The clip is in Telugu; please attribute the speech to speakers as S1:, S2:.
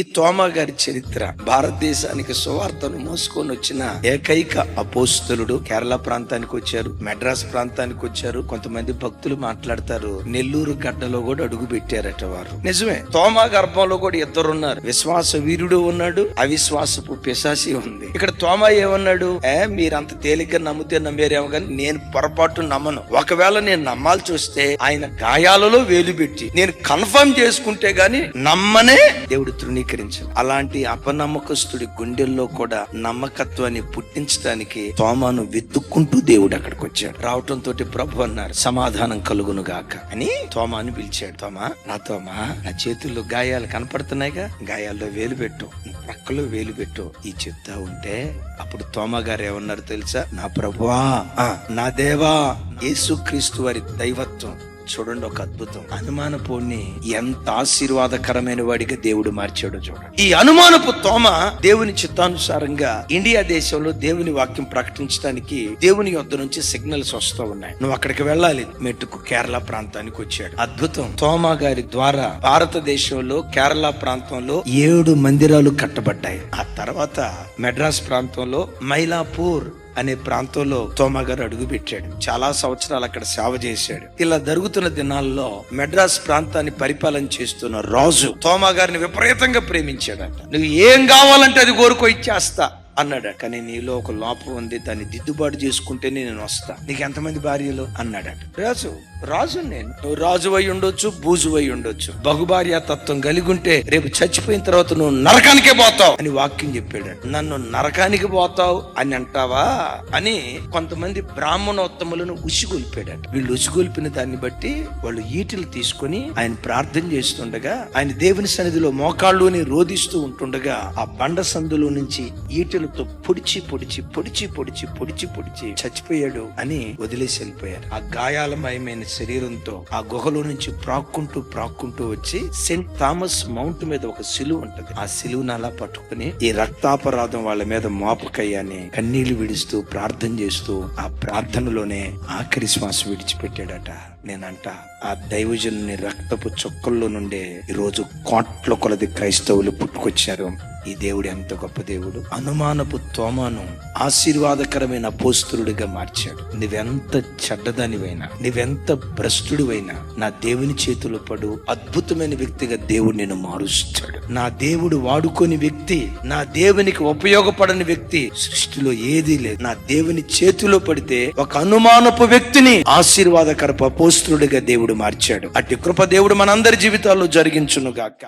S1: ఈ తోమా గారి చరిత్ర, భారతదేశానికి సువార్తను మోసుకొని వచ్చిన ఏకైక అపోస్తలుడు. కేరళ ప్రాంతానికి వచ్చారు, మెడ్రాస్ ప్రాంతానికి వచ్చారు. కొంతమంది భక్తులు మాట్లాడతారు, నెల్లూరు గడ్డలో కూడా అడుగు పెట్టారట వారు. నిజమే, తోమా గర్భంలో కూడా ఇద్దరున్నారు. విశ్వాస వీరుడు ఉన్నాడు, అవిశ్వాసపు పిశాసి ఉంది. ఇక్కడ తోమా ఏమన్నాడు, మీరంత తేలిగ్గా నమ్మితే నమ్మేరేమో కానీ నేను పొరపాటు నమ్మను. ఒకవేళ నేను నమ్మాల్సి వస్తే ఆయన గాయాలలో వేలు పెట్టి నేను కన్ఫర్మ్ చేసుకుంటే గాని నమ్మనే దేవుడు తృణీకరించాడు. అలాంటి అపనమ్మకస్తుడి గుండెల్లో కూడా నమ్మకత్వాన్ని పుట్టించడానికి తోమాను వెతుక్కుంటూ దేవుడు అక్కడికి వచ్చాడు. రావటంతో ప్రభు అన్నారు, సమాధానం కలుగును గాక అని తోమాను పిలిచాడు. తోమా, నా చేతుల్లో గాయాలు కనపడుతున్నాయిగా, గాయాల్లో వేలు పెట్టు, ప్రక్కలో వేలు పెట్టు ఈ చెప్తా ఉంటే అప్పుడు తోమా గారు ఏమన్నారు తెలుసా, నా ప్రభువా, నా దేవా, యేసుక్రీస్తు వారి దైవత్వం. చూడండి, ఒక అద్భుతం. అనుమానపుని ఎంత ఆశీర్వాదకరమైన వాడిగా దేవుడు మార్చాడో చూడండి. ఈ అనుమానపు తోమ దేవుని చిత్తానుసారంగా ఇండియా దేశంలో దేవుని వాక్యం ప్రకటించడానికి దేవుని యొద్ద నుంచి సిగ్నల్స్ వస్తూ ఉన్నాయి. నువ్వు అక్కడికి వెళ్ళాలి. మెట్టుకు కేరళ ప్రాంతానికి వచ్చాడు. అద్భుతం. తోమా గారి ద్వారా భారతదేశంలో కేరళ ప్రాంతంలో 7 మందిరాలు కట్టబడ్డాయి. ఆ తర్వాత మెడ్రాస్ ప్రాంతంలో మైలాపూర్ అనే ప్రాంతంలో తోమా గారు అడుగు పెట్టాడు. చాలా సంవత్సరాలు అక్కడ సేవ చేశాడు. ఇలా జరుగుతున్న దినాల్లో మెడ్రాస్ ప్రాంతాన్ని పరిపాలన చేస్తున్న రాజు తోమా గారిని విపరీతంగా ప్రేమించాడట. నువ్వు ఏం కావాలంటే అది కోరుకో, ఇచ్చేస్తా అన్నాడట. కానీ నీలో ఒక లోపం ఉంది, దాన్ని దిద్దుబాటు చేసుకుంటేనే నేను వస్తా. నీకు ఎంతమంది భార్యలు అన్నాడట. రాజు నేను, నువ్వు రాజు అయి ఉండొచ్చు, బూజు అయి ఉండొచ్చు, బహుభార్య తత్వం కలిగి ఉంటే రేపు చచ్చిపోయిన తర్వాత నువ్వు నరకానికే పోతావు అని వాక్యం చెప్పాడు. నన్ను నరకానికి పోతావు అని అంటావా అని కొంతమంది బ్రాహ్మణోత్తములను ఉసిగొల్పాడట. వీళ్ళు ఉసిగొల్పిన దాన్ని బట్టి వాళ్ళు ఈటలు తీసుకొని ఆయన ప్రార్థన చేస్తుండగా, ఆయన దేవుని సన్నిధిలో మోకాళ్ళుని రోధిస్తూ ఉంటుండగా ఆ బండ సందులో నుంచి ఈటలతో పొడిచి చచ్చిపోయాడు అని వదిలేసి వెళ్ళిపోయారు. ఆ గాయాలమయమైన శరీరంతో ఆ గుహలో నుంచి ప్రాక్కుంటూ వచ్చి సెయింట్ థామస్ మౌంట్ మీద ఒక సిలువ ఉంటది. ఆ సిలువను అలా పట్టుకుని ఈ రక్తాపరాధం వాళ్ళ మీద మోపకయ్యాని కన్నీళ్లు విడుస్తూ ప్రార్థన చేస్తూ ఆ ప్రార్థనలోనే ఆఖరి శ్వాస విడిచిపెట్టాడట. నేనంట, ఆ దైవజనుని రక్తపు చుక్కల్లో నుండే ఈరోజు కోట్ల కొలది క్రైస్తవులు పుట్టుకొచ్చారు. ఈ దేవుడు ఎంత గొప్ప దేవుడు. అనుమానపు తోమాను ఆశీర్వాదకరమైన అపోస్తలుడిగా మార్చాడు. నువ్వెంత చెడ్డదానివైనా, నువ్వెంత భ్రష్టుడివైనా నా దేవుని చేతిలో పడు అద్భుతమైన వ్యక్తిగా దేవుడు నేను మారుస్తాడు. నా దేవుడు వాడుకోని వ్యక్తి, నా దేవునికి ఉపయోగపడని వ్యక్తి సృష్టిలో ఏదీ లేదు. నా దేవుని చేతిలో పడితే ఒక అనుమానపు వ్యక్తిని ఆశీర్వాదకరపు అపోస్తలుడిగా దేవుడు మార్చాడు. అట్టి కృప దేవుడు మనందరి జీవితాల్లో జరిగించును గాక.